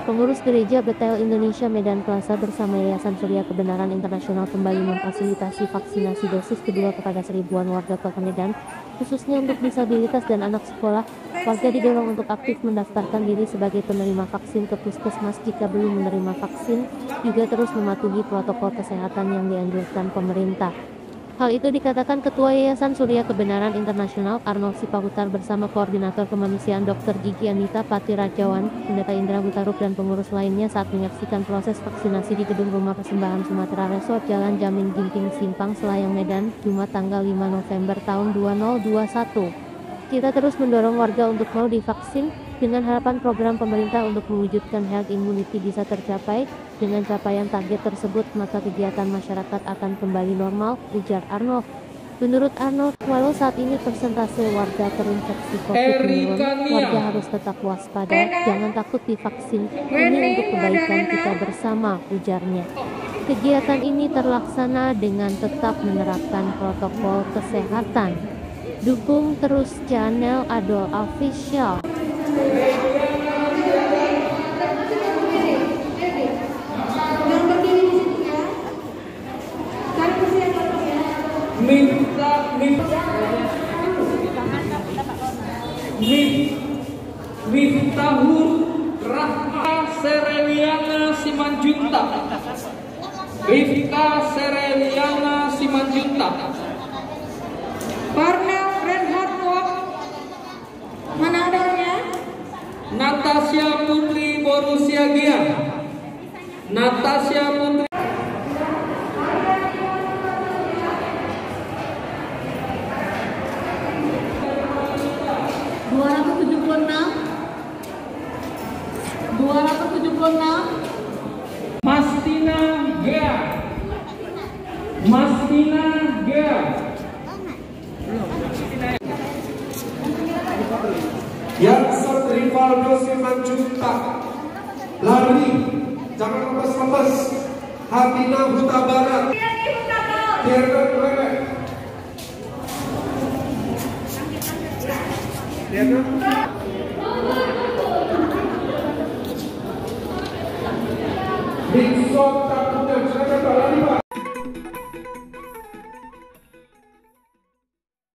Pengurus Gereja Betel Indonesia Medan Plaza bersama Yayasan Surya Kebenaran Internasional kembali memfasilitasi vaksinasi dosis kedua kepada seribuan warga Kota Medan, khususnya untuk disabilitas dan anak sekolah. Warga didorong untuk aktif mendaftarkan diri sebagai penerima vaksin ke puskesmas jika belum menerima vaksin, juga terus mematuhi protokol kesehatan yang dianjurkan pemerintah. Hal itu dikatakan Ketua Yayasan Surya Kebenaran Internasional Arnold Sipahutar bersama Koordinator Kemanusiaan Dr. Gigi Anita Patirajawan, Pendeta Indra Hutaruk dan pengurus lainnya saat menyaksikan proses vaksinasi di Gedung Rumah Persembahan Sumatera Resort Jalan Jamin Ginting Simpang Selayang Medan, Jumat tanggal 5 November tahun 2021. Kita terus mendorong warga untuk mau divaksin dengan harapan program pemerintah untuk mewujudkan herd immunity bisa tercapai. Dengan capaian target tersebut, maka kegiatan masyarakat akan kembali normal, ujar Arnold. Menurut Arnold, walau saat ini persentase warga terinfeksi COVID menurun, warga harus tetap waspada, jangan takut divaksin, ini untuk kebaikan kita bersama, ujarnya. Kegiatan ini terlaksana dengan tetap menerapkan protokol kesehatan. Dukung terus channel Adol Official. Miftahur Rahma Sereliana Simanjunta. Rifka Sereliana Simanjunta. Parnel Renhard Wok. Mana adanya? Natasha Putri Borusiagia. Natasha Putri 276 Mastina Gea. Mastina Gea. Yansat Rivaldo Simanjunta. Lari, jangan lepas-lepas. Hatina Huta Barat. Biarkan mereka.